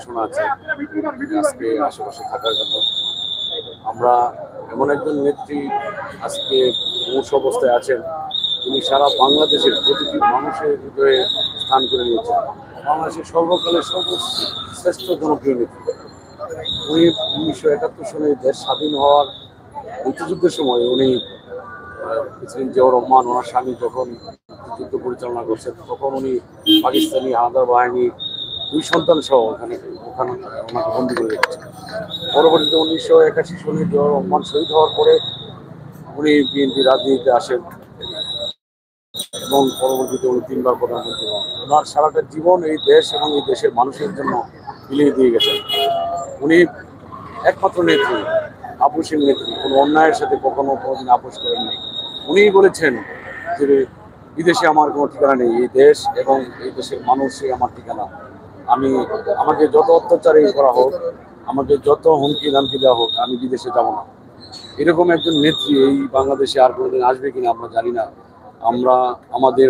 নির্দেশনা আছে আজকে আশেপাশে থাকার জন্য। আমরা এমন একজন নেত্রী আজকে মুমূর্ষ অবস্থায় আছেন, তিনি সারা বাংলাদেশের প্রতিটি মানুষের হৃদয়ে স্থান করে নিয়েছেন। বাংলাদেশের সর্বকালের সর্বশ্রেষ্ঠ জনপ্রিয় নেত্রী। উনি 1971 সালে দেশ স্বাধীন হওয়ার মুক্তিযুদ্ধের সময় উনি প্রেসিডেন্ট জিয়াউর রহমান ওনার স্বামী যখন যুদ্ধ পরিচালনা করছেন, তখন উনি পাকিস্তানি হানাদার বাহিনী 2 সন্তান সহ ওখানে ওনাকে বন্দী করে রেখেছেন। পরবর্তীতে 1981 সালে জিয়াউর রহমান শহীদ হওয়ার পরে উনি বিএনপি রাজনীতিতে আসেন এবং পরবর্তীতে উনি 3বার প্রধানমন্ত্রী হন। ওনার সারাটা জীবন এই দেশ এবং এই দেশের মানুষের জন্য বিলিয়ে দিয়ে গেছেন। উনি একমাত্র নেত্রী, আপোষহীন নেত্রী, কোনো অন্যায়ের সাথে কোনোদিন আপোষ করেননি। উনিই বলেছেন যে বিদেশে আমার কোনো ঠিকানা নেই, এই দেশ এবং এই দেশের মানুষই আমার ঠিকানা। আমাকে যত অত্যাচারই করা হোক, আমাকে যত হুমকি ধামকি দেওয়া হোক, আমি বিদেশে যাব না। এরকম একজন নেত্রী এই বাংলাদেশে আর কোনোদিন আসবে কিনা আমরা জানি না। আমরা আমাদের